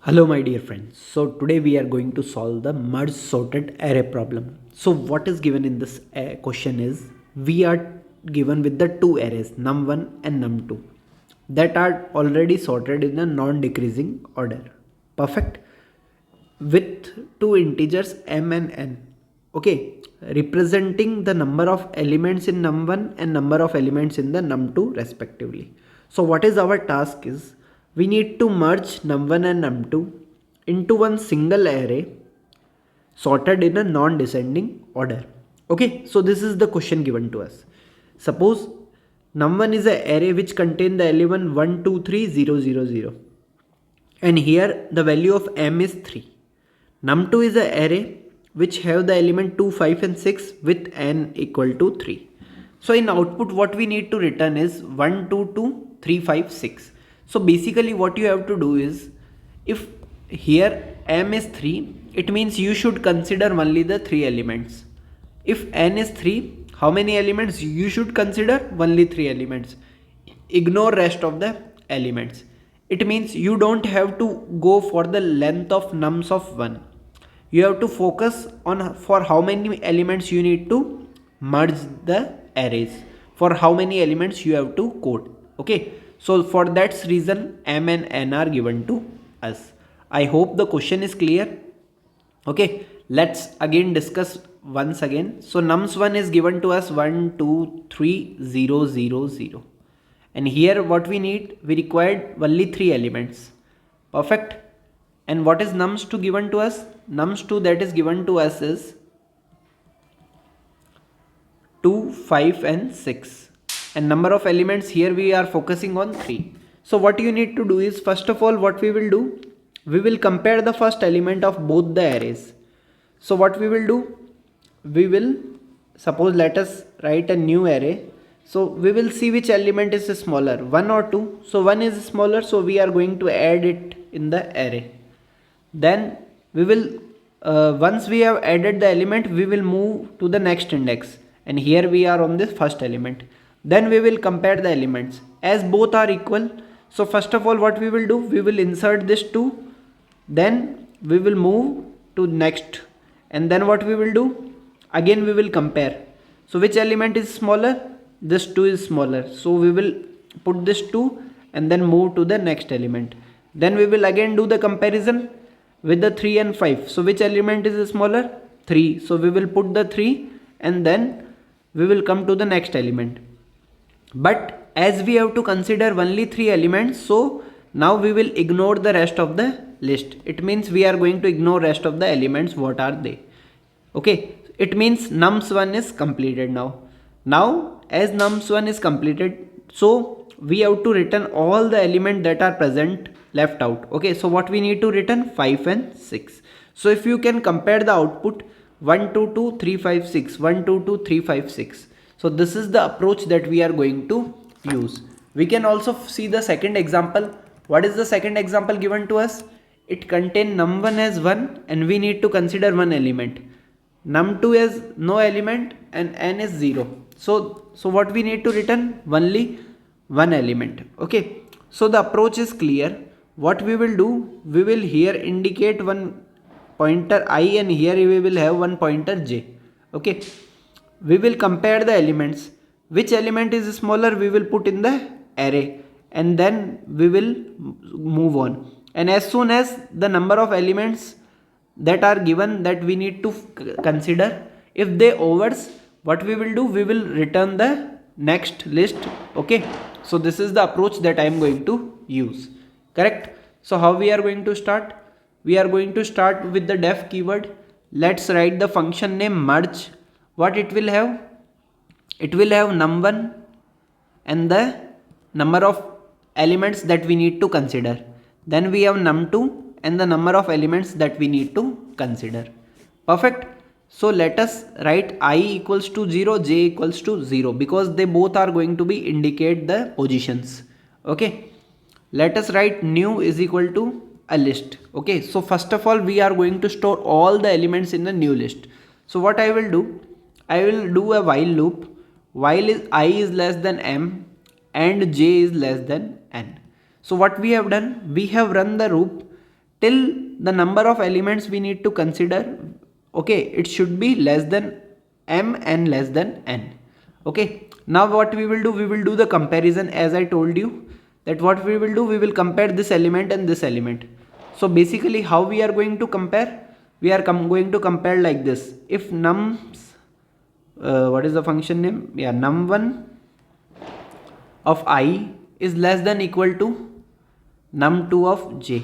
Hello my dear friends. So today we are going to solve the merge sorted array problem. So what is given in this question is we are given with the two arrays num1 and num2 that are already sorted in a non-decreasing order. Perfect. With two integers m and n. Okay, representing the number of elements in num1 and number of elements in the num2 respectively. So what is our task is we need to merge num1 and num2 into one single array sorted in a non-descending order. Okay, so this is the question given to us. Suppose num1 is an array which contain the element 1 2 3 0 0 0 and here the value of m is 3. Num2 is an array which have the element 2 5 and 6 with n equal to 3. So in output what we need to return is 1 2 2 3 5 6. So basically what you have to do is if here m is 3, it means you should consider only the 3 elements. If n is 3, how many elements you should consider? Only 3 elements. Ignore rest of the elements. It means you don't have to go for the length of nums of 1. You have to focus on for how many elements you need to merge the arrays, for how many elements you have to code. Okay, so for that reason m and n are given to us. I hope the question is clear. Okay, let's again discuss once again. So nums1 is given to us 1 2 3 0 0 0 and here what we need, we required only 3 elements. Perfect. And what is nums2 given to us? Nums2 that is given to us is 2 5 and 6 and number of elements here we are focusing on 3. So what you need to do is, first of all what we will do, we will compare the first element of both the arrays. So what we will do, we will suppose let us write a new array. So we will see which element is smaller, 1 or 2. So 1 is smaller, so we are going to add it in the array. Then we will once we have added the element, we will move to the next index and here we are on this first element. Then we will compare the elements as both are equal. So first of all what we will do, we will insert this 2, then we will move to next, and then what we will do, again we will compare. So which element is smaller? This 2 is smaller, so we will put this 2 and then move to the next element. Then we will again do the comparison with the 3 and 5. So which element is smaller? 3, so we will put the 3 and then we will come to the next element. But as we have to consider only 3 elements, so now we will ignore the rest of the list. It means we are going to ignore rest of the elements. What are they? Okay, it means nums1 is completed now. Now as nums1 is completed, so we have to return all the elements that are present left out. Okay, so what we need to return? 5 and 6. So if you can compare the output 1 2 2 3 5 6 1 2 2 3 5 6. So this is the approach that we are going to use. We can also see the second example. What is the second example given to us? It contains num1 as 1 and we need to consider one element. Num2 as no element and n is 0. So what we need to return? Only one element. Okay, so the approach is clear. What we will do, we will here indicate one pointer I and here we will have one pointer j. Okay, we will compare the elements. Which element is smaller, we will put in the array and then we will move on. And as soon as the number of elements that are given that we need to consider, if they overs, what we will do, we will return the next list. Okay, so this is the approach that I am going to use. Correct. So how we are going to start? We are going to start with the def keyword. Let's write the function name merge. What it will have? It will have num1 and the number of elements that we need to consider. Then we have num2 and the number of elements that we need to consider. Perfect. So let us write I equals to 0, j equals to 0 because they both are going to be indicate the positions. Okay. Let us write new is equal to a list. Okay. So first of all we are going to store all the elements in the new list. So what I will do, I will do a while loop. While is I is less than m and j is less than n. So what we have done, we have run the loop till the number of elements we need to consider, okay, it should be less than m and less than n. Okay, now what we will do, we will do the comparison. As I told you that what we will do, we will compare this element and this element. So basically how we are going to compare, we are going to compare like this. If nums what is the function name, yeah, num1 of I is less than equal to num2 of j.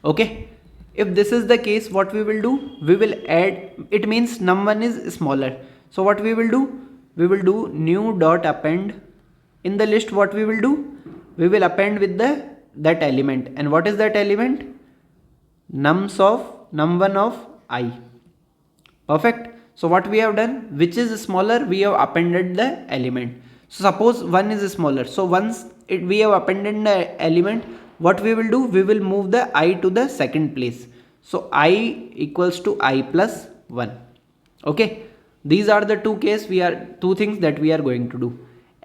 Okay, if this is the case, what we will do, we will add, it means num1 is smaller. So what we will do, we will do new dot append in the list. What we will do, we will append with that element. And what is that element? Num1 of I. Perfect. So what we have done, which is smaller, we have appended the element. So suppose 1 is smaller, so once we have appended the element, what we will do, we will move the I to the second place. So I equals to I plus 1. Okay, these are the two things that we are going to do.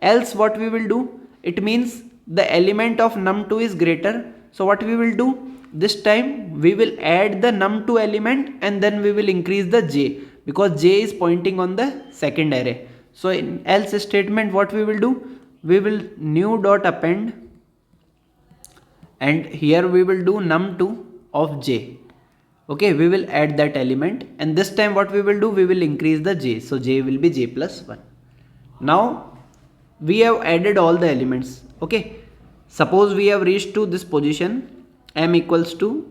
Else what we will do, it means the element of num2 is greater. So what we will do, this time we will add the num2 element and then we will increase the j, because j is pointing on the second array. So in else statement, what we will do, we will new dot append, and here we will do num2 of j. Okay, we will add that element, and this time what we will do, we will increase the j. So j will be j plus 1. Now we have added all the elements. Okay, suppose we have reached to this position, m equals to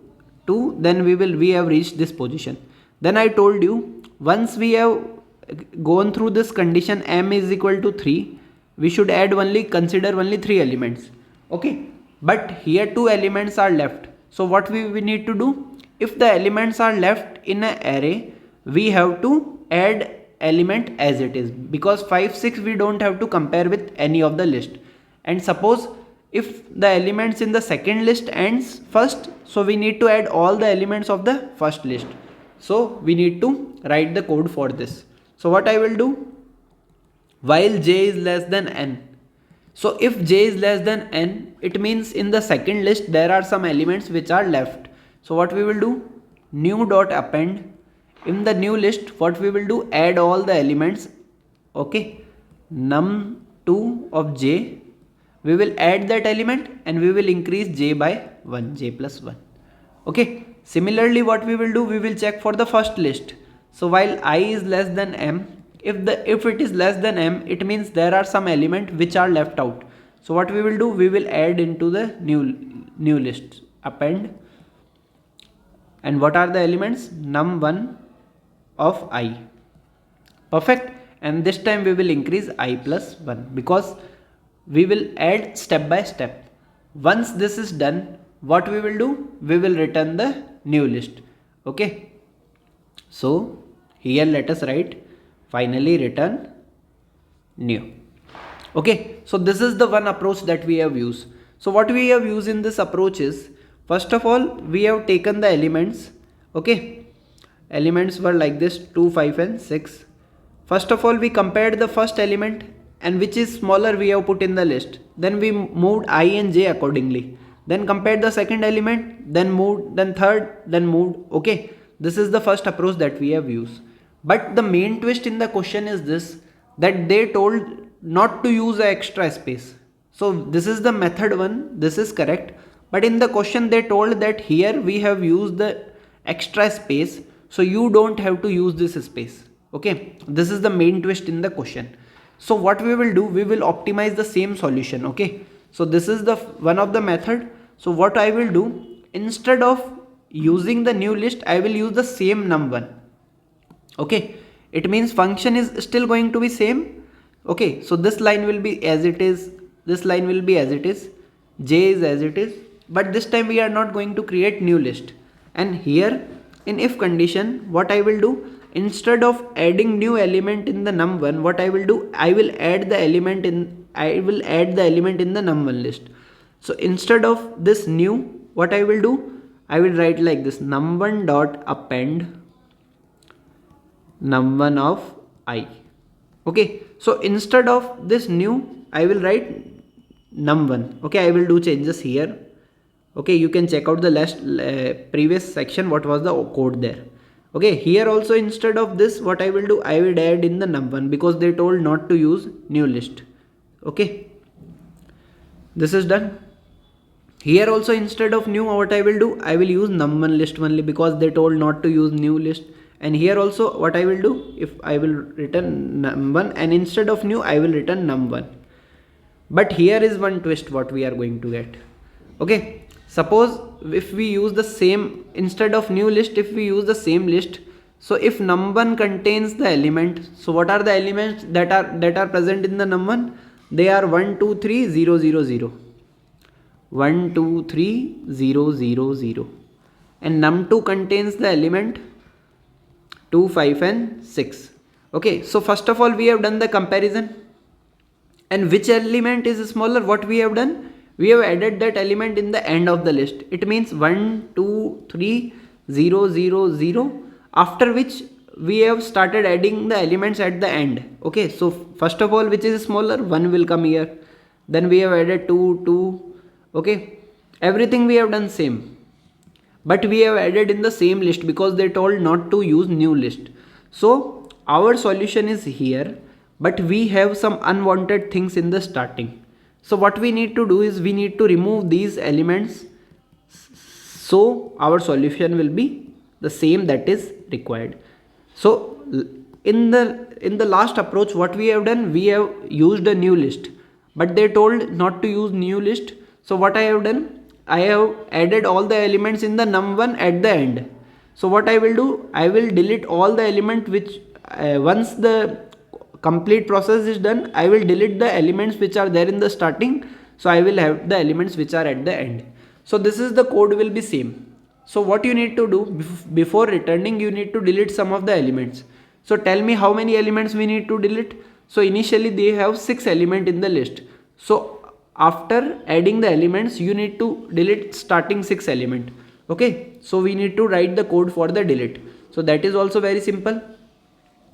2, then we have reached this position. Then I told you, once we have gone through this condition, m is equal to 3, we should consider only 3 elements. Okay, but here 2 elements are left. So what we need to do, if the elements are left in an array, we have to add element as it is, because 5 6 we don't have to compare with any of the list. And suppose if the elements in the second list ends first, so we need to add all the elements of the first list. So we need to write the code for this. So what I will do, while j is less than n, so if j is less than n, it means in the second list there are some elements which are left. So what we will do, new dot append in the new list. What we will do, add all the elements. Okay, num2 of j, we will add that element and we will increase j by 1, j plus 1. Okay, similarly what we will do, we will check for the first list. So while I is less than m, if it is less than m, it means there are some element which are left out. So what we will do, we will add into the new list, append. And what are the elements? Num1 of I. Perfect. And this time we will increase I plus 1, because we will add step by step. Once this is done, what we will do, we will return the new list. Okay, so here let us write finally return new. Okay, so this is the one approach that we have used. So what we have used in this approach is, first of all, we have taken the elements. Okay, elements were like this, 2 5 and 6. First of all, we compared the first element, and which is smaller we have put in the list. Then we moved I and j accordingly. Then compared the second element, then moved, then third, then moved. Okay, this is the first approach that we have used. But the main twist in the question is this, that they told not to use the extra space. So this is the method one, this is correct. But in the question they told that here we have used the extra space, so you don't have to use this space. Okay, this is the main twist in the question. So what we will do, we will optimize the same solution. Okay, so this is the one of the method. So what I will do, instead of using the new list, I will use the same num1. Okay, it means function is still going to be same. Okay, so this line will be as it is, this line will be as it is, j is as it is, but this time we are not going to create new list. And here in if condition, what I will do, instead of adding new element in the num1, what I will do, I will add the element in the num1 list. So instead of this new, what I will do, I will write like this, num1 dot append num1 of I. Okay, so instead of this new, I will write num1. Okay, I will do changes here. Okay, you can check out the last previous section what was the code there. Okay, here also instead of this what I will do, I will add in the num1 because they told not to use new list. Okay, this is done. Here also instead of new what I will do, I will use num1 list only because they told not to use new list. And here also what I will do, if I will return num1 and instead of new I will return num1. But here is one twist what we are going to get. Okay, suppose if we use the same, instead of new list if we use the same list, so if num1 contains the element, so what are the elements that are present in the num1? They are 1 2 3 0 0 0, 1 2 3 0 0 0, and num2 contains the element 2 5 and 6. Okay, so first of all we have done the comparison, and which element is smaller, what we have done, we have added that element in the end of the list. It means 1 2 3 0 0 0, after which we have started adding the elements at the end. Okay, so first of all which is smaller, 1 will come here, then we have added 2 2. Okay, everything we have done same, but we have added in the same list because they told not to use new list. So our solution is here, but we have some unwanted things in the starting. So what we need to do is we need to remove these elements, so our solution will be the same that is required. So in the last approach what we have done, we have used a new list, but they told not to use new list. So what I have done, I have added all the elements in the num1 at the end. So what I will do, I will delete all the element which once the complete process is done, I will delete the elements which are there in the starting, so I will have the elements which are at the end. So this is the code will be same. So what you need to do before returning, you need to delete some of the elements. So tell me how many elements we need to delete. So initially they have 6 elements in the list. So after adding the elements you need to delete starting 6 element. Okay, so we need to write the code for the delete. So that is also very simple.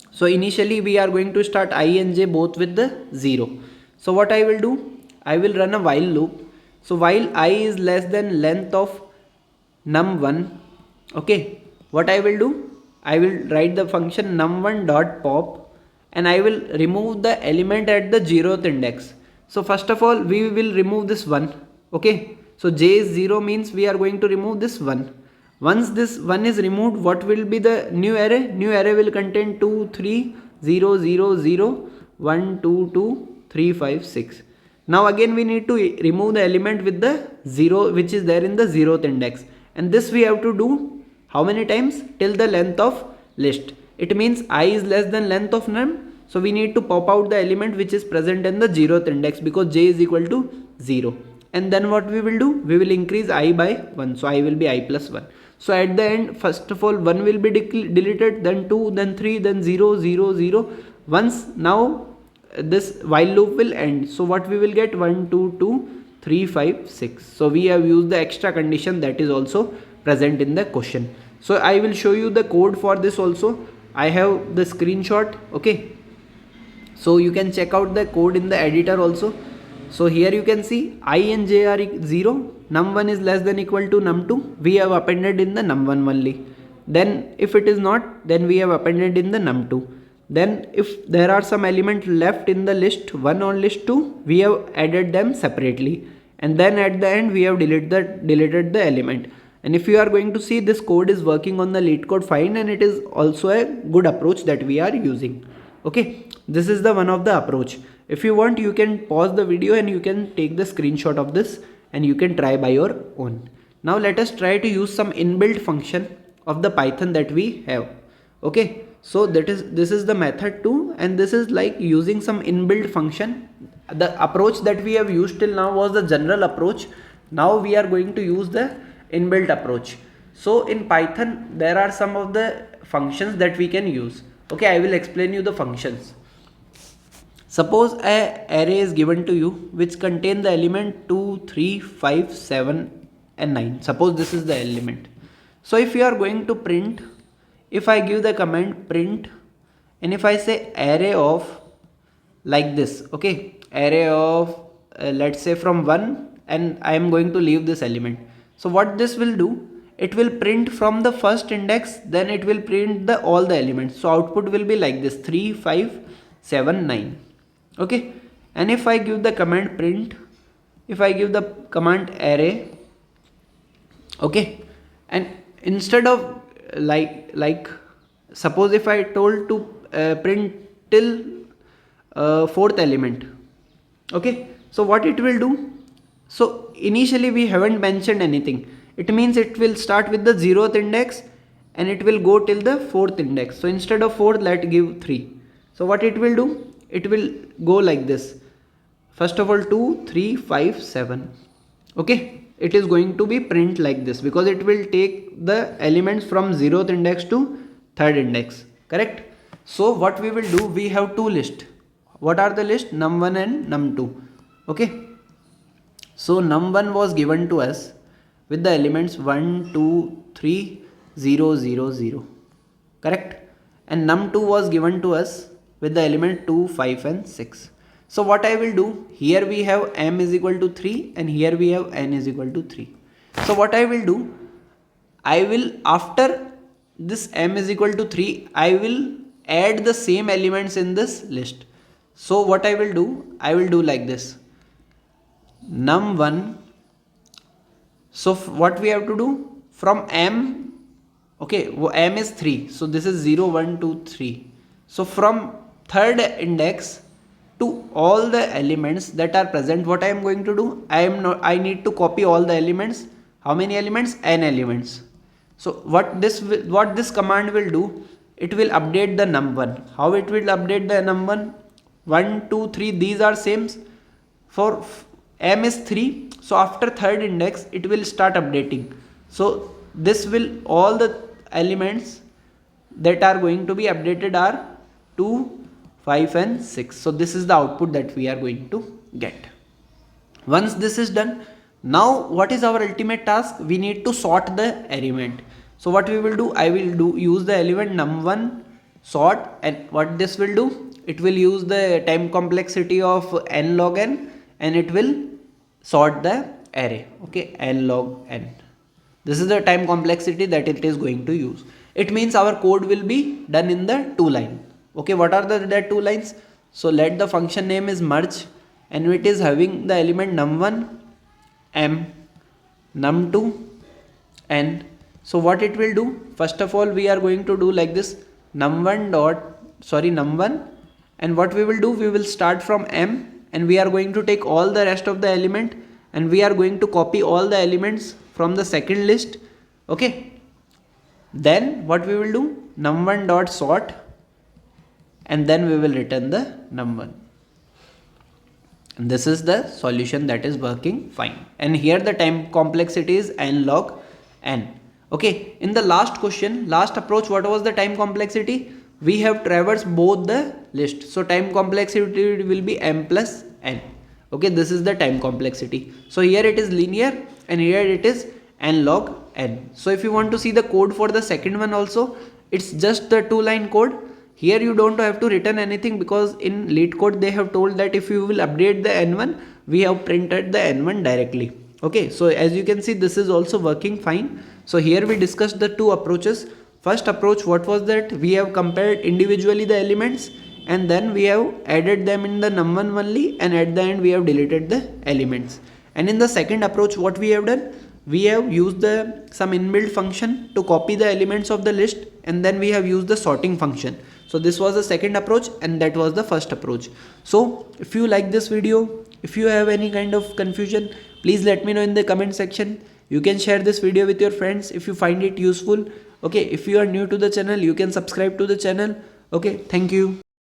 So initially we are going to start I and j both with the 0. So what I will do, I will run a while loop. So while I is less than length of num1, okay, what I will do, I will write the function num1 dot pop, and I will remove the element at the 0th index. So first of all we will remove this 1. Okay, so j is 0 means we are going to remove this 1. Once this 1 is removed, what will be the new array? New array will contain 2 3 0 0 0 1 2 2 3 5 6. Now again we need to remove the element with the 0 which is there in the 0th index, and this we have to do how many times? Till the length of list. It means I is less than length of num, so we need to pop out the element which is present in the 0th index because j is equal to 0. And then what we will do, we will increase I by 1, so I will be I plus 1. So at the end, first of all 1 will be deleted, then 2, then 3, then 0 0 0. Once now this while loop will end, so what we will get, 1 2 2 3 5 6. So we have used the extra condition that is also present in the question. So I will show you the code for this also. I have the screenshot. Okay, so you can check out the code in the editor also. So here you can see I and j are 0, num1 is less than equal to num2, we have appended in the num1 only. Then if it is not, then we have appended in the num2. Then if there are some element left in the list 1 or list 2, we have added them separately, and then at the end we have deleted the element. And if you are going to see, this code is working on the LeetCode fine, and it is also a good approach that we are using. Okay, this is the one of the approach. If you want, you can pause the video and you can take the screenshot of this and you can try by your own. Now let us try to use some inbuilt function of the Python that we have. Okay, so this is the method 2, and this is like using some inbuilt function. The approach that we have used till now was the general approach. Now we are going to use the inbuilt approach. So in Python there are some of the functions that we can use. Okay, I will explain you the functions. Suppose a array is given to you which contain the element 2 3 5 7 and 9. Suppose this is the element. So if you are going to print, if I give the command print, and if I say array of like this, okay, array of let's say from 1, and I am going to leave this element. So what this will do, it will print from the first index, then it will print the all the elements. So output will be like this, 3, 5, 7, 9. Okay, and if I give the command print, if I give the command array, okay, and instead of like suppose if I told to print till fourth element, okay, so what it will do, so initially we haven't mentioned anything, it means it will start with the 0th index and it will go till the 4th index. So instead of 4, let's give 3. So what it will do, it will go like this, first of all 2, 3, 5, 7. Okay, it is going to be print like this because it will take the elements from 0th index to 3rd index, correct? So what we will do, we have two lists. What are the list? num1 and num2. Okay, so num1 was given to us with the elements 1, 2, 3, 0, 0, 0, correct? And num2 was given to us with the element 2, 5 and 6. So what I will do, here we have m is equal to 3 and here we have n is equal to 3. So what I will do, I will, after this m is equal to 3, I will add the same elements in this list. So what I will do, I will do like this, num1. So what we have to do, from m, okay, m is 3, so this is 0, 1, 2, 3. So from 3rd index to all the elements that are present, what I am going to do, I need to copy all the elements. How many elements? N elements. So what this command will do, it will update the num1. How it will update the num1? 1, 2, 3, these are same. For m is 3, so after 3rd index it will start updating. So this will, all the elements that are going to be updated are 2, 5 and 6. So this is the output that we are going to get. Once this is done, now what is our ultimate task? We need to sort the element. So what we will do, I will use the element num1 sort, and what this will do, it will use the time complexity of n log n and it will sort the array. Okay, n log n. This is the time complexity that it is going to use. It means our code will be done in the 2 line. Okay, what are the 2 lines? So let the function name is merge and it is having the element num1 m, num2 n. So what it will do, first of all we are going to do like this, num1, and what we will do, we will start from m and we are going to take all the rest of the element and we are going to copy all the elements from the second list. Okay, then what we will do, num1 dot sort, and then we will return the num1. And this is the solution that is working fine. And here the time complexity is n log n. Okay, in the last question, last approach, what was the time complexity? We have traversed both the list. So time complexity will be m plus n. Okay, this is the time complexity. So here it is linear and here it is n log n. So if you want to see the code for the second one also, it's just the 2-line code. Here you don't have to return anything because in LeetCode they have told that if you will update the n1, we have printed the n1 directly. Okay, so as you can see, this is also working fine. So here we discussed the 2 approaches. First approach, what was that? We have compared individually the elements and then we have added them in the num1 only, and at the end we have deleted the elements. And in the second approach, what we have done? We have used some inbuilt function to copy the elements of the list, and then we have used the sorting function. So this was the second approach and that was the first approach. So if you like this video, if you have any kind of confusion, please let me know in the comment section. You can share this video with your friends if you find it useful. Okay, if you are new to the channel, you can subscribe to the channel. Okay, thank you.